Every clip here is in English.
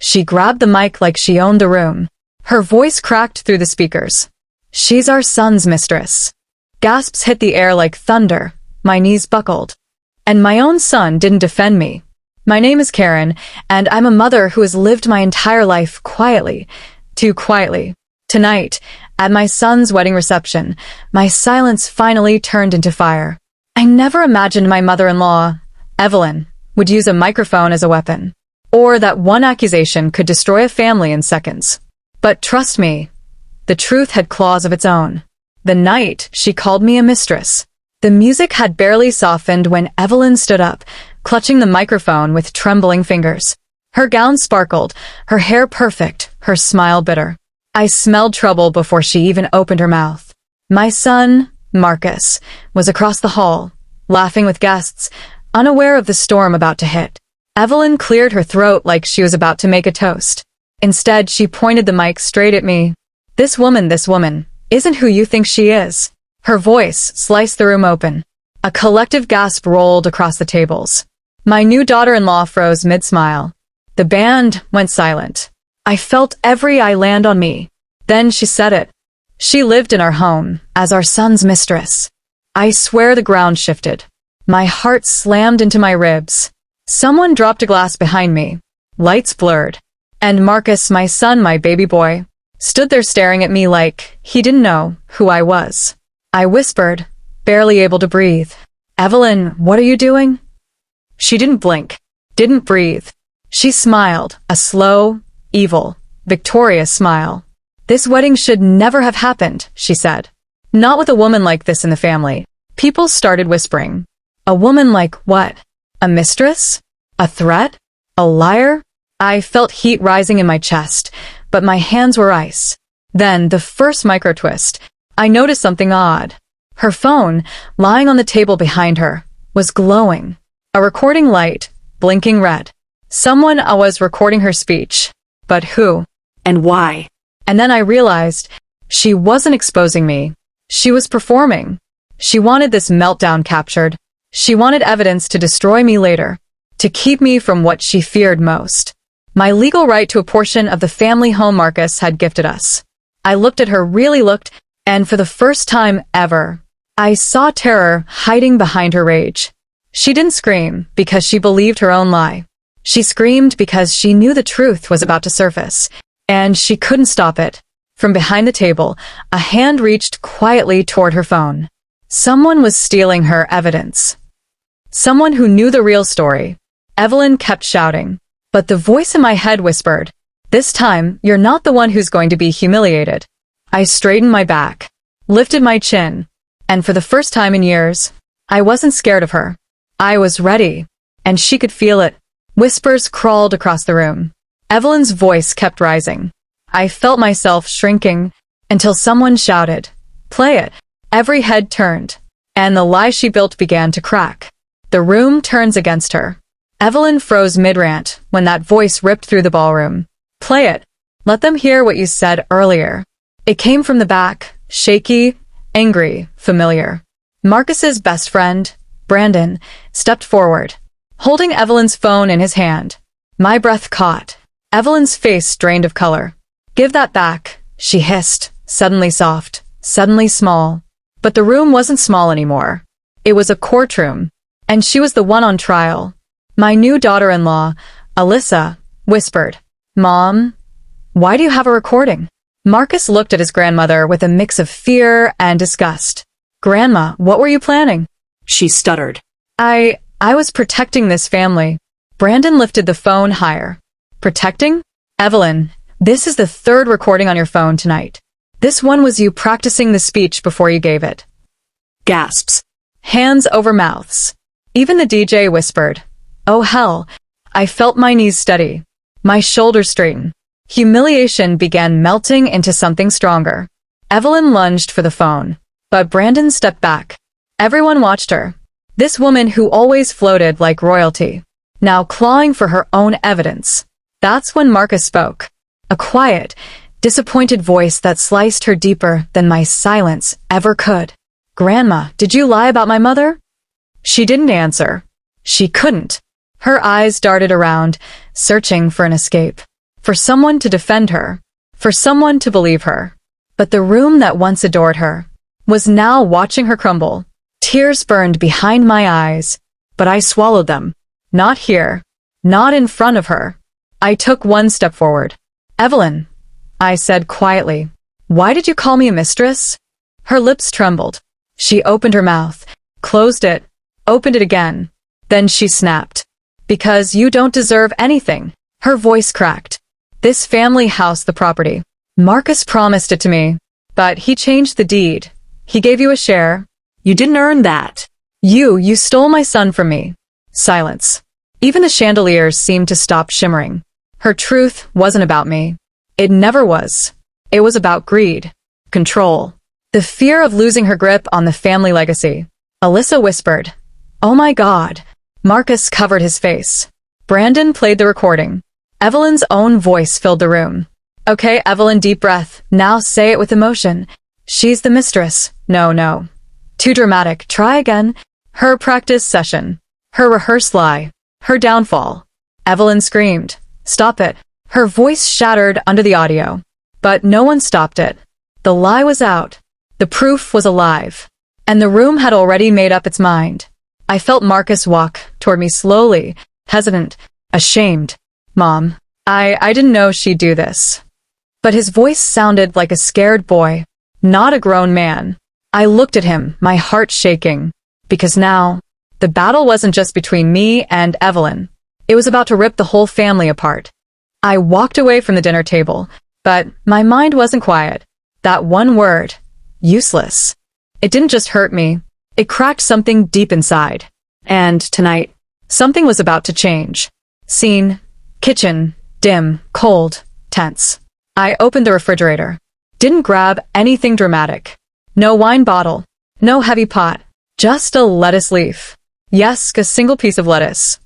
She grabbed the mic like she owned the room. Her voice cracked through the speakers. "She's our son's mistress." Gasps hit the air like thunder. My knees buckled. And my own son didn't defend me. "My name is Karen, and I'm a mother who has lived my entire life quietly. Too quietly. Tonight, at my son's wedding reception, my silence finally turned into fire. I never imagined my mother-in-law, Evelyn, would use a microphone as a weapon. Or that one accusation could destroy a family in seconds. But trust me, the truth had claws of its own. The night she called me a mistress. The music had barely softened when Evelyn stood up, clutching the microphone with trembling fingers. Her gown sparkled, her hair perfect, her smile bitter. I smelled trouble before she even opened her mouth. My son, Marcus, was across the hall, laughing with guests, unaware of the storm about to hit. Evelyn cleared her throat like she was about to make a toast. Instead, she pointed the mic straight at me. This woman, isn't who you think she is." Her voice sliced the room open. A collective gasp rolled across the tables. My new daughter-in-law froze mid-smile. The band went silent. I felt every eye land on me. Then she said it. "She lived in our home as our son's mistress." I swear the ground shifted. My heart slammed into my ribs. Someone dropped a glass behind me. Lights blurred. And Marcus, my son, my baby boy, stood there staring at me like he didn't know who I was. I whispered, barely able to breathe. "Evelyn, what are you doing?" She didn't blink, didn't breathe. She smiled, a slow, evil, victorious smile. "This wedding should never have happened," she said. "Not with a woman like this in the family." People started whispering. A woman like what? A mistress? A threat? A liar? I felt heat rising in my chest, but my hands were ice. Then, the first micro-twist, I noticed something odd. Her phone, lying on the table behind her, was glowing. A recording light, blinking red. Someone was recording her speech. But who? And why? And then I realized she wasn't exposing me. She was performing. She wanted this meltdown captured. She wanted evidence to destroy me later, to keep me from what she feared most. My legal right to a portion of the family home Marcus had gifted us. I looked at her, really looked, and for the first time ever, I saw terror hiding behind her rage. She didn't scream because she believed her own lie. She screamed because she knew the truth was about to surface, and she couldn't stop it. From behind the table, a hand reached quietly toward her phone. Someone was stealing her evidence. Someone who knew the real story. Evelyn kept shouting, but the voice in my head whispered, "This time, you're not the one who's going to be humiliated." I straightened my back, lifted my chin, and for the first time in years, I wasn't scared of her. I was ready, and she could feel it. Whispers crawled across the room. Evelyn's voice kept rising. I felt myself shrinking until someone shouted, "Play it." Every head turned, and the lie she built began to crack. The room turns against her. Evelyn froze mid-rant when that voice ripped through the ballroom. "Play it. Let them hear what you said earlier." It came from the back, shaky, angry, familiar. Marcus's best friend, Brandon, stepped forward, holding Evelyn's phone in his hand. My breath caught. Evelyn's face drained of color. "Give that back," she hissed, suddenly soft, suddenly small. But the room wasn't small anymore. It was a courtroom, and she was the one on trial. My new daughter-in-law, Alyssa, whispered, "Mom, why do you have a recording?" Marcus looked at his grandmother with a mix of fear and disgust. "Grandma, what were you planning?" She stuttered. I was protecting this family." Brandon lifted the phone higher. "Protecting? Evelyn, this is the third recording on your phone tonight. This one was you practicing the speech before you gave it." Gasps. Hands over mouths. Even the DJ whispered, "Oh hell." I felt my knees steady, my shoulders straighten. Humiliation began melting into something stronger. Evelyn lunged for the phone, but Brandon stepped back. Everyone watched her. This woman who always floated like royalty, now clawing for her own evidence. That's when Marcus spoke. A quiet, disappointed voice that sliced her deeper than my silence ever could. "Grandma, did you lie about my mother?" She didn't answer. She couldn't. Her eyes darted around, searching for an escape. for someone to defend her, for someone to believe her. But the room that once adored her was now watching her crumble. Tears burned behind my eyes, but I swallowed them. Not here, not in front of her. I took one step forward. "Evelyn," I said quietly, "why did you call me a mistress?" Her lips trembled. She opened her mouth, closed it, opened it again. Then she snapped. "Because you don't deserve anything." Her voice cracked. "This family house, the property. Marcus promised it to me, but he changed the deed. He gave you a share. You didn't earn that. You stole my son from me." Silence. Even the chandeliers seemed to stop shimmering. Her truth wasn't about me. It never was. It was about greed, control, the fear of losing her grip on the family legacy. Alyssa whispered, "Oh my God." Marcus covered his face. Brandon played the recording. Evelyn's own voice filled the room. "Okay, Evelyn, deep breath. Now say it with emotion. She's the mistress." No. Too dramatic. Try again. Her practice session. Her rehearsed lie. Her downfall. Evelyn screamed, "Stop it." Her voice shattered under the audio. But no one stopped it. The lie was out. The proof was alive. And the room had already made up its mind. I felt Marcus walk toward me slowly, hesitant, ashamed. "Mom, I didn't know she'd do this." But his voice sounded like a scared boy, not a grown man. I looked at him, my heart shaking. Because now, the battle wasn't just between me and Evelyn. It was about to rip the whole family apart. I walked away from the dinner table, but my mind wasn't quiet. That one word, useless. It didn't just hurt me. It cracked something deep inside. And tonight, something was about to change. Scene, kitchen, dim, cold, tense. I opened the refrigerator. Didn't grab anything dramatic. No wine bottle. No heavy pot. Just a lettuce leaf. Yes, a single piece of lettuce.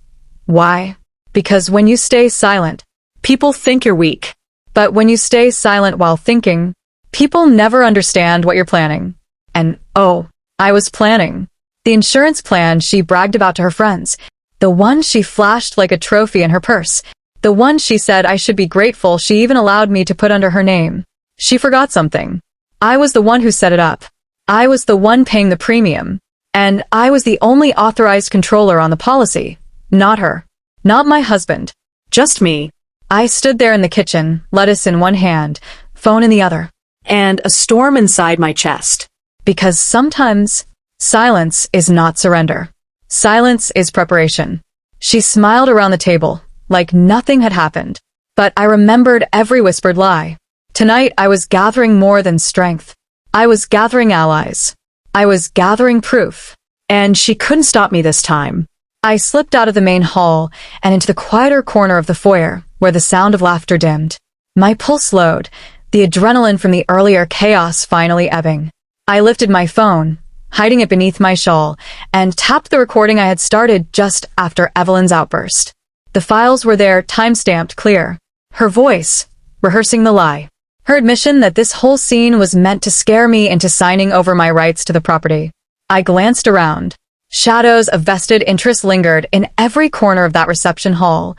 Why? Because when you stay silent, people think you're weak. But when you stay silent while thinking, people never understand what you're planning. And oh, I was planning. The insurance plan she bragged about to her friends. The one she flashed like a trophy in her purse. The one she said I should be grateful she even allowed me to put under her name. She forgot something. I was the one who set it up. I was the one paying the premium. And I was the only authorized controller on the policy. Not her. Not my husband. Just me. I stood there in the kitchen, lettuce in one hand, phone in the other, and a storm inside my chest. Because sometimes, silence is not surrender. Silence is preparation. She smiled around the table, like nothing had happened. But I remembered every whispered lie. Tonight I was gathering more than strength. I was gathering allies. I was gathering proof. And she couldn't stop me this time. I slipped out of the main hall and into the quieter corner of the foyer, where the sound of laughter dimmed. My pulse slowed, the adrenaline from the earlier chaos finally ebbing. I lifted my phone, hiding it beneath my shawl, and tapped the recording I had started just after Evelyn's outburst. The files were there, time-stamped, clear. Her voice, rehearsing the lie. Her admission that this whole scene was meant to scare me into signing over my rights to the property. I glanced around. Shadows of vested interest lingered in every corner of that reception hall.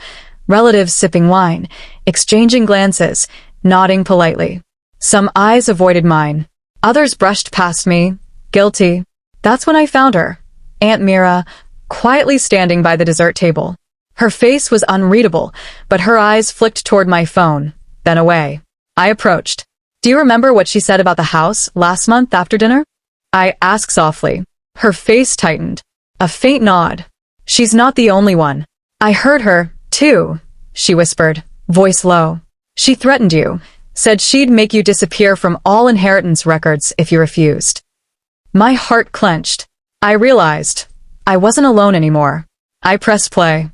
Relatives sipping wine, exchanging glances, nodding politely. Some eyes avoided mine. Others brushed past me, guilty. That's when I found her, Aunt Mira, quietly standing by the dessert table. Her face was unreadable, but her eyes flicked toward my phone, then away. I approached. "Do you remember what she said about the house last month after dinner?" I asked softly. Her face tightened. A faint nod. "She's not the only one. I heard her, too," she whispered, voice low. "She threatened you, said she'd make you disappear from all inheritance records if you refused." My heart clenched. I realized I wasn't alone anymore. I pressed play.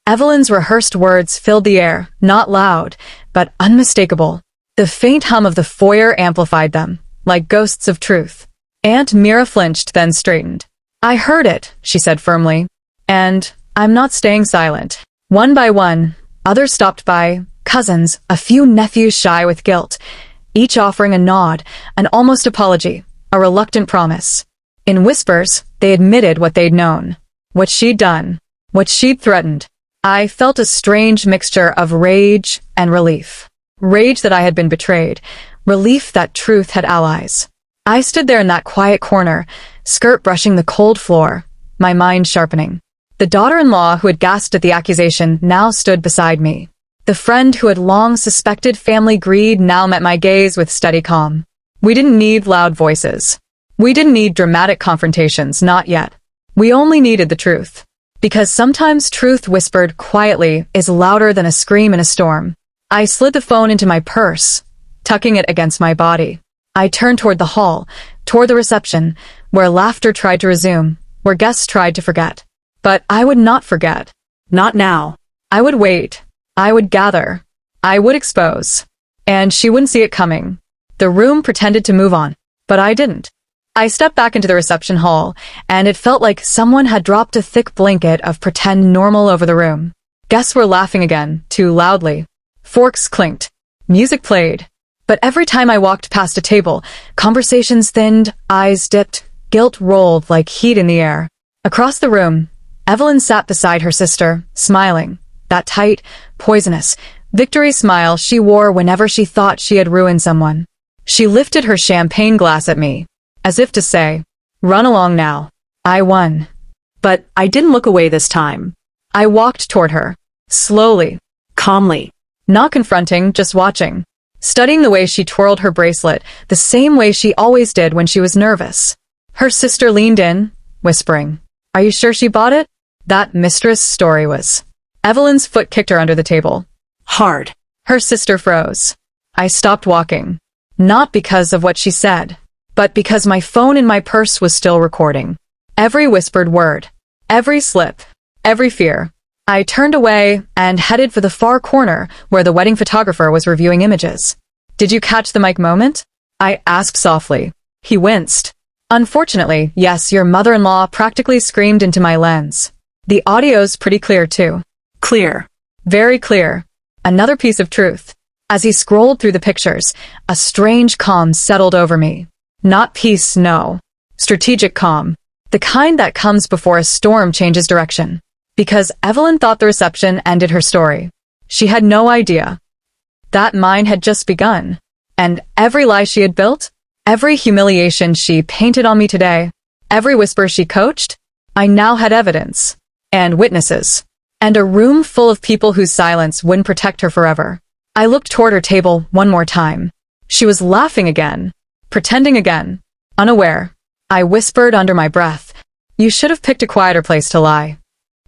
Evelyn's rehearsed words filled the air, not loud, but unmistakable. The faint hum of the foyer amplified them, like ghosts of truth. Aunt Mira flinched, then straightened. "I heard it," she said firmly. "And I'm not staying silent." One by one, others stopped by, cousins, a few nephews shy with guilt, each offering a nod, an almost apology, a reluctant promise. In whispers, they admitted what they'd known, what she'd done, what she'd threatened. I felt a strange mixture of rage and relief. Rage that I had been betrayed, relief that truth had allies. I stood there in that quiet corner, skirt brushing the cold floor, my mind sharpening. The daughter-in-law who had gasped at the accusation now stood beside me. The friend who had long suspected family greed now met my gaze with steady calm. We didn't need loud voices. We didn't need dramatic confrontations, not yet. We only needed the truth. Because sometimes truth whispered quietly is louder than a scream in a storm. I slid the phone into my purse, tucking it against my body. I turned toward the hall, toward the reception, where laughter tried to resume, where guests tried to forget. But I would not forget. Not now. I would wait. I would gather. I would expose. And she wouldn't see it coming. The room pretended to move on, but I didn't. I stepped back into the reception hall, and it felt like someone had dropped a thick blanket of pretend normal over the room. Guests were laughing again, too loudly. Forks clinked. Music played. But every time I walked past a table, conversations thinned, eyes dipped, guilt rolled like heat in the air. Across the room, Evelyn sat beside her sister, smiling. That tight, poisonous, victory smile she wore whenever she thought she had ruined someone. She lifted her champagne glass at me, as if to say, "Run along now. I won." But I didn't look away this time. I walked toward her, slowly, calmly, not confronting, just watching, studying the way she twirled her bracelet, the same way she always did when she was nervous. Her sister leaned in, whispering, "Are you sure she bought it?" That Mistress story was. Evelyn's foot kicked her under the table. Hard. Her sister froze. I stopped walking. Not because of what she said, but because my phone in my purse was still recording. Every whispered word, every slip, every fear. I turned away and headed for the far corner where the wedding photographer was reviewing images. "Did you catch the mic moment?" I asked softly. He winced. "Unfortunately, yes, your mother-in-law practically screamed into my lens. The audio's pretty clear too." Clear. Very clear. Another piece of truth. As he scrolled through the pictures, a strange calm settled over me. Not peace, no. Strategic calm. The kind that comes before a storm changes direction. Because Evelyn thought the reception ended her story. She had no idea. That mine had just begun. And every lie she had built, every humiliation she painted on me today, every whisper she coached, I now had evidence. And witnesses. And a room full of people whose silence wouldn't protect her forever. I looked toward her table one more time. She was laughing again. Pretending again. Unaware. I whispered under my breath, "You should have picked a quieter place to lie."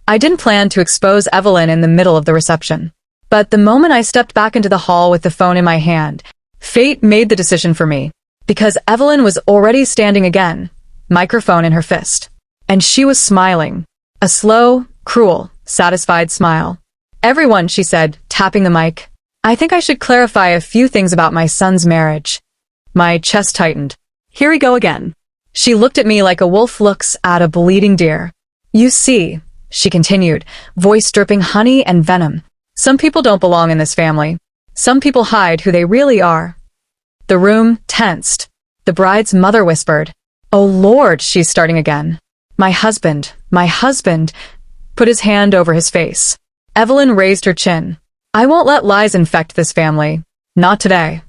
I didn't plan to expose Evelyn in the middle of the reception. But the moment I stepped back into the hall with the phone in my hand, fate made the decision for me. Because Evelyn was already standing again, microphone in her fist. And she was smiling. A slow, cruel, satisfied smile. "Everyone," she said, tapping the mic. "I think I should clarify a few things about my son's marriage." My chest tightened. Here we go again. She looked at me like a wolf looks at a bleeding deer. "You see," she continued, voice dripping honey and venom. "Some people don't belong in this family. Some people hide who they really are." The room tensed. The bride's mother whispered, "Oh Lord," she's starting again. My husband, put his hand over his face. Evelyn raised her chin. "I won't let lies infect this family. Not today."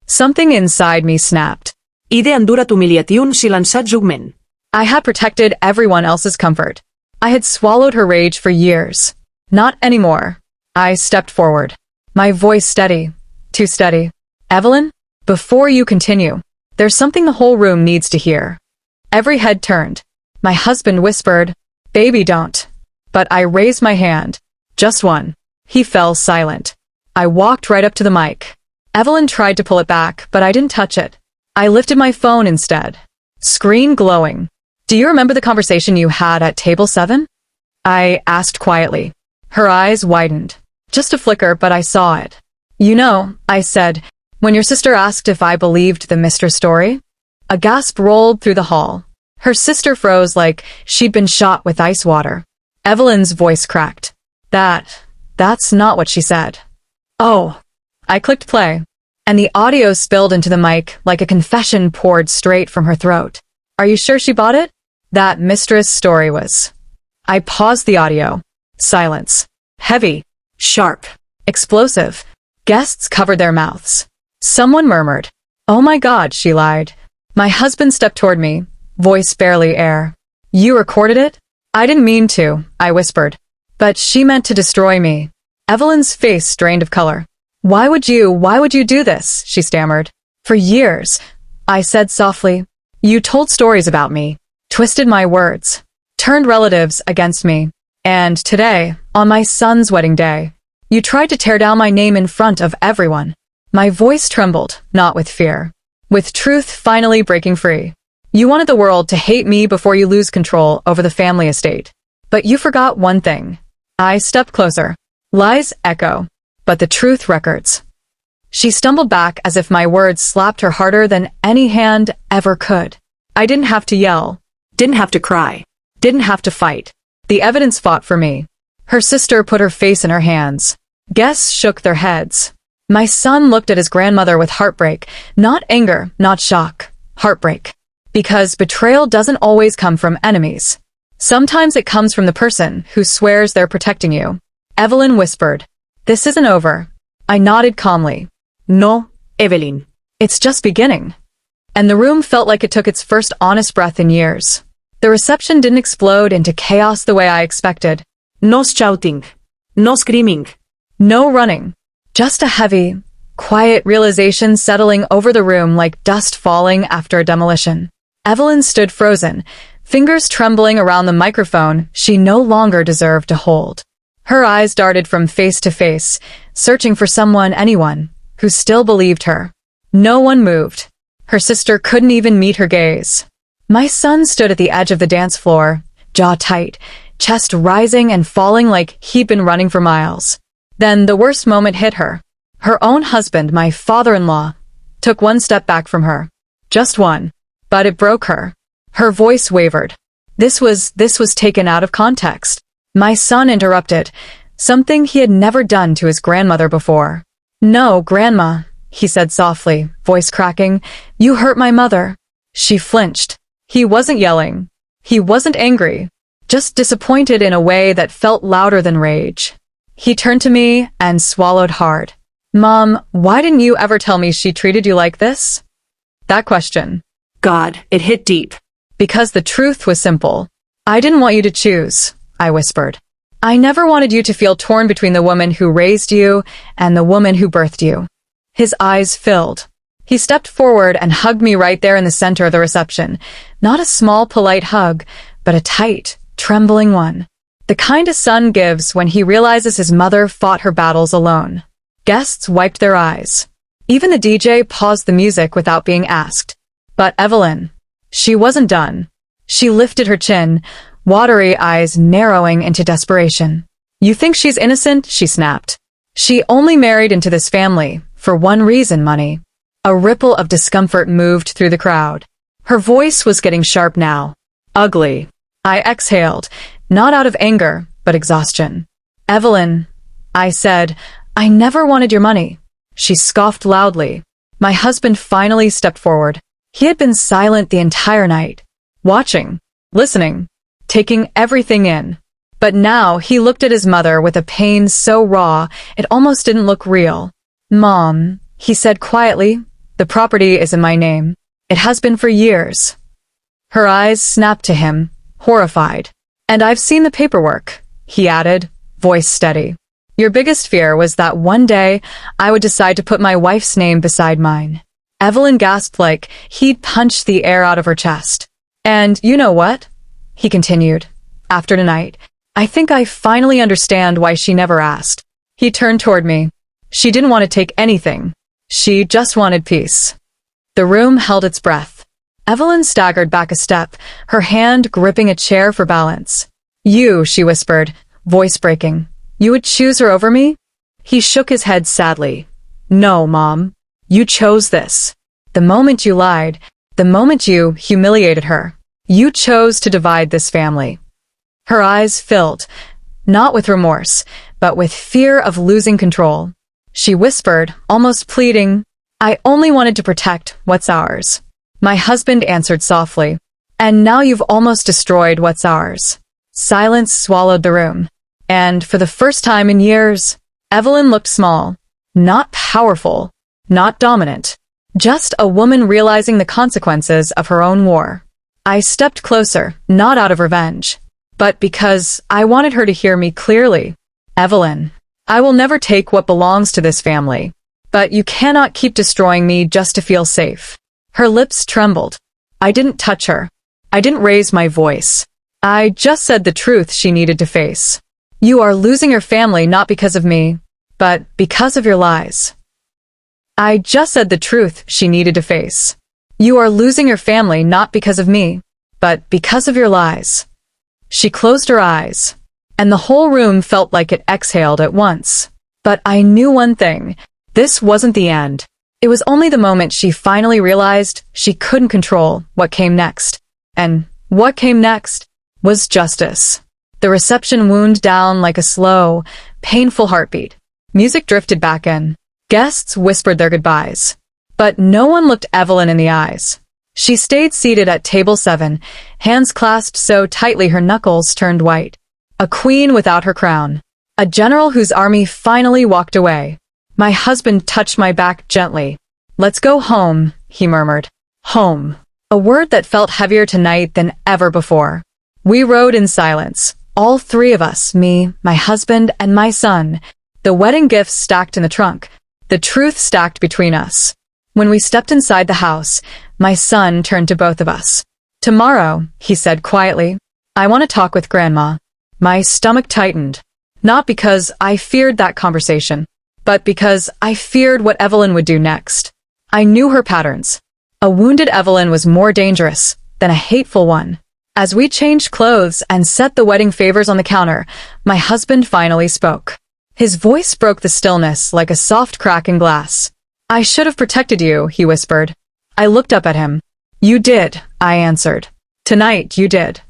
Something inside me snapped. Ide endurat humiliation silançat jugment. I had protected everyone else's comfort. I had swallowed her rage for years. Not anymore. I stepped forward. My voice steady. Too steady. "Evelyn, before you continue, there's something the whole room needs to hear." Every head turned. My husband whispered, "Baby, don't." But I raised my hand. Just one. He fell silent. I walked right up to the mic. Evelyn tried to pull it back, but I didn't touch it. I lifted my phone instead. Screen glowing. "Do you remember the conversation you had at table 7? I asked quietly. Her eyes widened. Just a flicker, but I saw it. "You know," I said, "when your sister asked if I believed the Mistress story?" A gasp rolled through the hall. Her sister froze like she'd been shot with ice water. Evelyn's voice cracked. That's not what she said." "Oh." I clicked play, and the audio spilled into the mic like a confession poured straight from her throat. "Are you sure she bought it?" That Mistress story was. I paused the audio. Silence. Heavy. Sharp. Explosive. Guests covered their mouths. Someone murmured, "Oh my God," she lied. My husband stepped toward me, voice barely air. "You recorded it?" "I didn't mean to," I whispered. "But she meant to destroy me." Evelyn's face drained of color. Why would you do this?" she stammered. "For years," I said softly. "You told stories about me, twisted my words, turned relatives against me. And today, on my son's wedding day, you tried to tear down my name in front of everyone." My voice trembled, not with fear, with truth finally breaking free. "You wanted the world to hate me before you lose control over the family estate. But you forgot one thing." I stepped closer. Lies echo, but the truth records. She stumbled back as if my words slapped her harder than any hand ever could. I didn't have to yell, Didn't have to cry. didn't have to fight. The evidence fought for me. Her sister put her face in her hands. Guests shook their heads. My son looked at his grandmother with heartbreak, not anger, not shock, heartbreak. Because betrayal doesn't always come from enemies. Sometimes it comes from the person who swears they're protecting you. Evelyn whispered, "This isn't over." I nodded calmly. No, Evelyn. "It's just beginning." And the room felt like it took its first honest breath in years. The reception didn't explode into chaos the way I expected. No shouting. No screaming. No running. Just a heavy, quiet realization settling over the room like dust falling after a demolition. Evelyn stood frozen, fingers trembling around the microphone she no longer deserved to hold. Her eyes darted from face to face, searching for someone, anyone, who still believed her. No one moved. Her sister couldn't even meet her gaze. My son stood at the edge of the dance floor, jaw tight, chest rising and falling like he'd been running for miles. Then the worst moment hit her. Her own husband, my father-in-law, took one step back from her. Just one. But it broke her. Her voice wavered. This was taken out of context. My son interrupted, something he had never done to his grandmother before. "No, Grandma," he said softly, voice cracking. "You hurt my mother." She flinched. He wasn't yelling. He wasn't angry. Just disappointed in a way that felt louder than rage. He turned to me and swallowed hard. "Mom, why didn't you ever tell me she treated you like this?" That question. God, it hit deep. Because the truth was simple. "I didn't want you to choose," I whispered. "I never wanted you to feel torn between the woman who raised you and the woman who birthed you." His eyes filled. He stepped forward and hugged me right there in the center of the reception. Not a small, polite hug, but a tight, trembling one. The kind a son gives when he realizes his mother fought her battles alone. Guests wiped their eyes. Even the DJ paused the music without being asked. But Evelyn, she wasn't done. She lifted her chin, watery eyes narrowing into desperation. "You think she's innocent?" she snapped. "She only married into this family for one reason, money." A ripple of discomfort moved through the crowd. Her voice was getting sharp now. "Ugly." I exhaled, not out of anger, but exhaustion. "Evelyn," I said, "I never wanted your money." She scoffed loudly. My husband finally stepped forward. He had been silent the entire night, watching, listening, taking everything in. But now he looked at his mother with a pain so raw it almost didn't look real. "Mom," he said quietly, "the property is in my name. It has been for years." Her eyes snapped to him, horrified. "And I've seen the paperwork," he added, voice steady. "Your biggest fear was that one day I would decide to put my wife's name beside mine." Evelyn gasped like he'd punched the air out of her chest. "And you know what?" he continued. "After tonight, I think I finally understand why she never asked." He turned toward me. She didn't want to take anything. She just wanted peace. The room held its breath. Evelyn staggered back a step, her hand gripping a chair for balance. "You," she whispered, voice breaking. "You would choose her over me?" He shook his head sadly. "No, Mom. You chose this. The moment you lied, the moment you humiliated her, you chose to divide this family." Her eyes filled, not with remorse, but with fear of losing control. She whispered, almost pleading, "I only wanted to protect what's ours." My husband answered softly, "And now you've almost destroyed what's ours." Silence swallowed the room. And for the first time in years, Evelyn looked small, not powerful, not dominant, just a woman realizing the consequences of her own war. I stepped closer, not out of revenge, but because I wanted her to hear me clearly. Evelyn, I will never take what belongs to this family, but you cannot keep destroying me just to feel safe. Her lips trembled. I didn't touch her. I didn't raise my voice. I just said the truth she needed to face. You are losing your family not because of me, but because of your lies. I just said the truth she needed to face. You are losing your family not because of me, but because of your lies. She closed her eyes, and the whole room felt like it exhaled at once. But I knew one thing. This wasn't the end. It was only the moment she finally realized she couldn't control what came next. And what came next was justice. The reception wound down like a slow, painful heartbeat. Music drifted back in. Guests whispered their goodbyes. But no one looked Evelyn in the eyes. She stayed seated at table 7, hands clasped so tightly her knuckles turned white. A queen without her crown. A general whose army finally walked away. My husband touched my back gently. Let's go home, he murmured. Home. A word that felt heavier tonight than ever before. We rode in silence. All three of us, me, my husband, and my son. The wedding gifts stacked in the trunk. The truth stacked between us. When we stepped inside the house, my son turned to both of us. Tomorrow, he said quietly, I want to talk with Grandma. My stomach tightened. Not because I feared that conversation, but because I feared what Evelyn would do next. I knew her patterns. A wounded Evelyn was more dangerous than a hateful one. As we changed clothes and set the wedding favors on the counter, my husband finally spoke. His voice broke the stillness like a soft crack in glass. I should have protected you, he whispered. I looked up at him. You did, I answered. Tonight you did.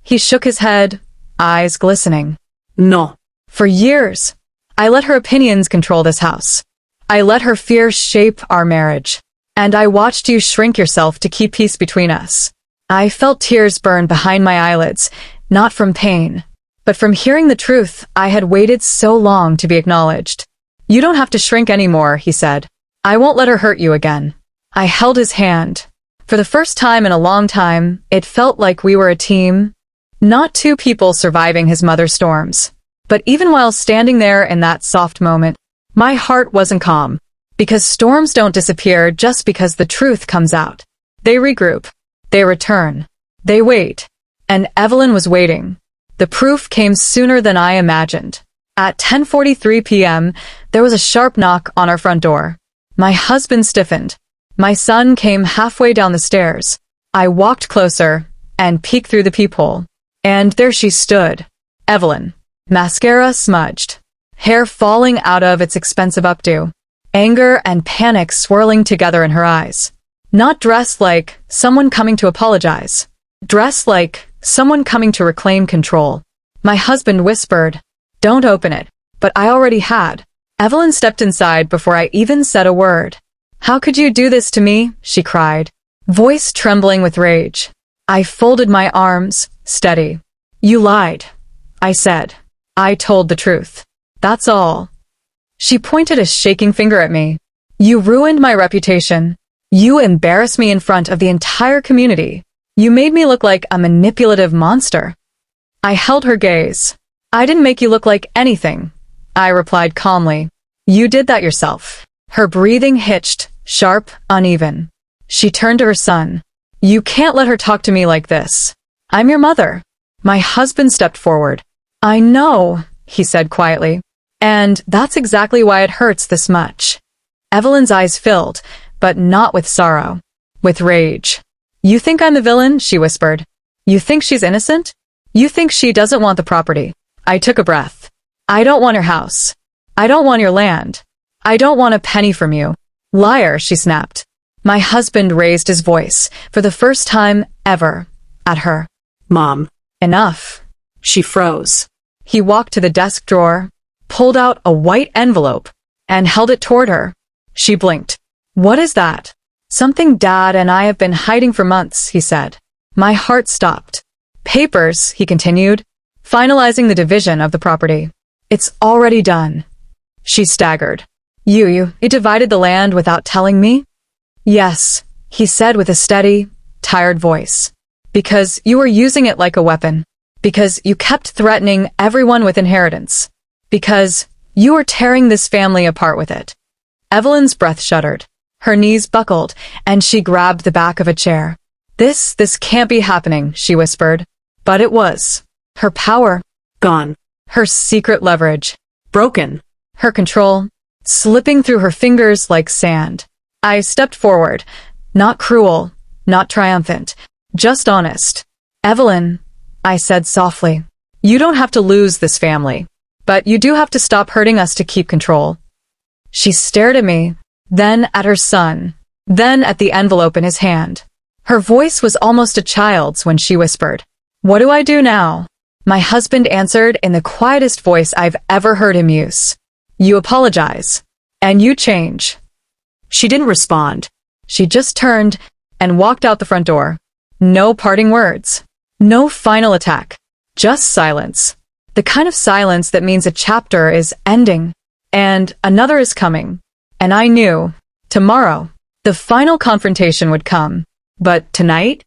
He shook his head, eyes glistening. No. For years, I let her opinions control this house. I let her fear shape our marriage. And I watched you shrink yourself to keep peace between us. I felt tears burn behind my eyelids, not from pain, but from hearing the truth I had waited so long to be acknowledged. You don't have to shrink anymore, he said. I won't let her hurt you again. I held his hand. For the first time in a long time, it felt like we were a team, not two people surviving his mother's storms. But even while standing there in that soft moment, my heart wasn't calm. Because storms don't disappear just because the truth comes out. They regroup. They return. They wait. And Evelyn was waiting. The proof came sooner than I imagined. At 10:43 p.m., there was a sharp knock on our front door. My husband stiffened. My son came halfway down the stairs. I walked closer and peeked through the peephole. And there she stood. Evelyn. Mascara smudged. Hair falling out of its expensive updo. Anger and panic swirling together in her eyes. Not dressed like someone coming to apologize. Dressed like someone coming to reclaim control. My husband whispered, Don't open it. But I already had. Evelyn stepped inside before I even said a word. How could you do this to me? She cried, voice trembling with rage. I folded my arms, steady. You lied. I said. I told the truth. That's all. She pointed a shaking finger at me. You ruined my reputation. You embarrassed me in front of the entire community. You made me look like a manipulative monster. I held her gaze. I didn't make you look like anything, I replied calmly. You did that yourself. Her breathing hitched, sharp, uneven. She turned to her son. You can't let her talk to me like this. I'm your mother. My husband stepped forward. I know, he said quietly. And that's exactly why it hurts this much. Evelyn's eyes filled, but not with sorrow. With rage. You think I'm the villain? She whispered. You think she's innocent? You think she doesn't want the property? I took a breath. I don't want your house. I don't want your land. I don't want a penny from you. Liar, she snapped. My husband raised his voice, for the first time ever, at her. Mom. Enough. She froze. He walked to the desk drawer, pulled out a white envelope, and held it toward her. She blinked. What is that? Something Dad and I have been hiding for months, he said. My heart stopped. Papers, he continued. finalizing the division of the property. It's already done. She staggered. You divided the land without telling me? Yes, he said with a steady, tired voice. Because you were using it like a weapon. Because you kept threatening everyone with inheritance. Because you were tearing this family apart with it. Evelyn's breath shuddered. Her knees buckled, and she grabbed the back of a chair. This can't be happening, she whispered. But it was. Her power, Gone. her secret leverage, Broken. her control, slipping through her fingers like sand. I stepped forward, not cruel, not triumphant, just honest. Evelyn, I said softly, you don't have to lose this family, but you do have to stop hurting us to keep control. She stared at me, then at her son, then at the envelope in his hand. Her voice was almost a child's when she whispered, "What do I do now?" My husband answered in the quietest voice I've ever heard him use. "You apologize. And you change." She didn't respond. She just turned and walked out the front door. No parting words. No final attack. Just silence. The kind of silence that means a chapter is ending and another is coming. And I knew, tomorrow, the final confrontation would come. But tonight,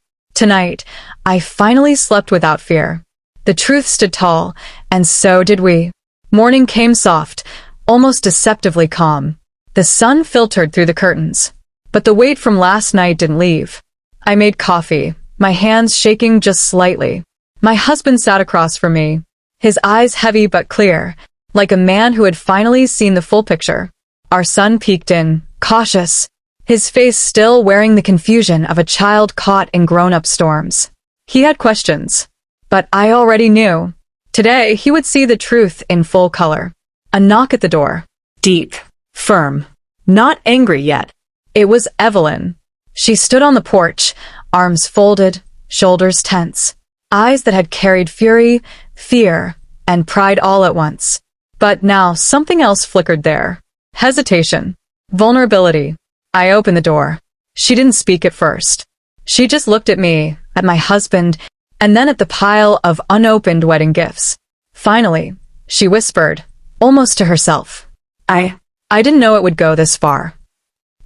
I finally slept without fear. The truth stood tall, and so did we. Morning came soft, almost deceptively calm. The sun filtered through the curtains. But the weight from last night didn't leave. I made coffee, my hands shaking just slightly. My husband sat across from me, his eyes heavy but clear, like a man who had finally seen the full picture. Our son peeked in, cautious, his face still wearing the confusion of a child caught in grown-up storms. He had questions, but I already knew. Today, he would see the truth in full color. A knock at the door. Deep. Firm. Not angry yet. It was Evelyn. She stood on the porch, arms folded, shoulders tense, eyes that had carried fury, fear, and pride all at once. But now something else flickered there. Hesitation. Vulnerability. I opened the door. She didn't speak at first. She just looked at me, at my husband, and then at the pile of unopened wedding gifts. Finally, she whispered, almost to herself, I didn't know it would go this far."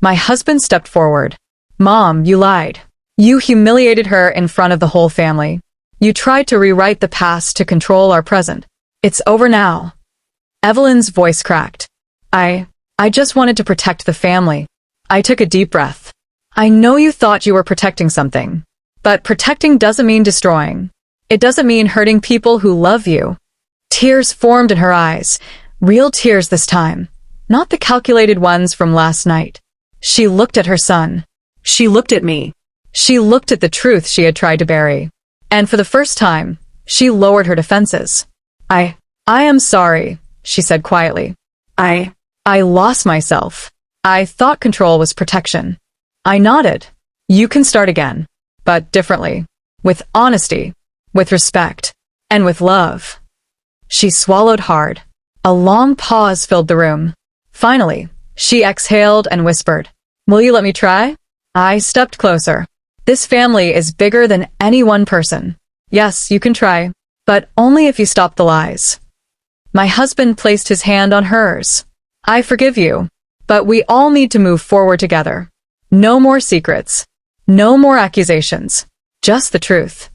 My husband stepped forward. "Mom, you lied. You humiliated her in front of the whole family. You tried to rewrite the past to control our present. It's over now." Evelyn's voice cracked. I just wanted to protect the family." I took a deep breath. "I know you thought you were protecting something. But protecting doesn't mean destroying. It doesn't mean hurting people who love you." Tears formed in her eyes. Real tears this time. Not the calculated ones from last night. She looked at her son. She looked at me. She looked at the truth she had tried to bury. And for the first time, she lowered her defenses. I am sorry," she said quietly. I lost myself. I thought control was protection." I nodded. "You can start again, but differently. With honesty, with respect, and with love." She swallowed hard. A long pause filled the room. Finally, she exhaled and whispered, "Will you let me try?" I stepped closer. "This family is bigger than any one person. Yes, you can try, but only if you stop the lies." My husband placed his hand on hers. "I forgive you, but we all need to move forward together. No more secrets. No more accusations. Just the truth."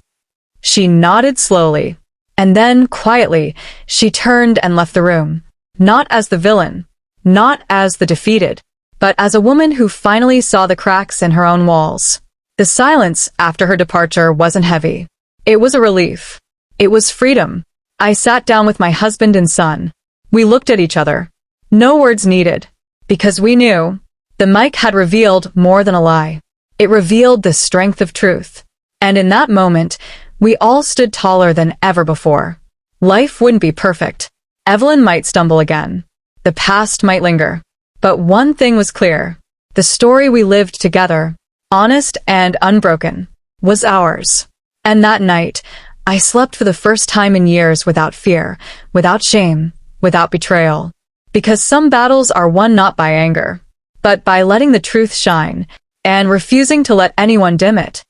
She nodded slowly, and then, quietly, she turned and left the room. Not as the villain, not as the defeated, but as a woman who finally saw the cracks in her own walls. The silence after her departure wasn't heavy. It was a relief. It was freedom. I sat down with my husband and son. We looked at each other. No words needed, because we knew the mic had revealed more than a lie. It revealed the strength of truth. And in that moment, we all stood taller than ever before. Life wouldn't be perfect. Evelyn might stumble again. The past might linger. But one thing was clear. The story we lived together, honest and unbroken, was ours. And that night, I slept for the first time in years without fear, without shame, without betrayal. Because some battles are won not by anger, but by letting the truth shine and refusing to let anyone dim it.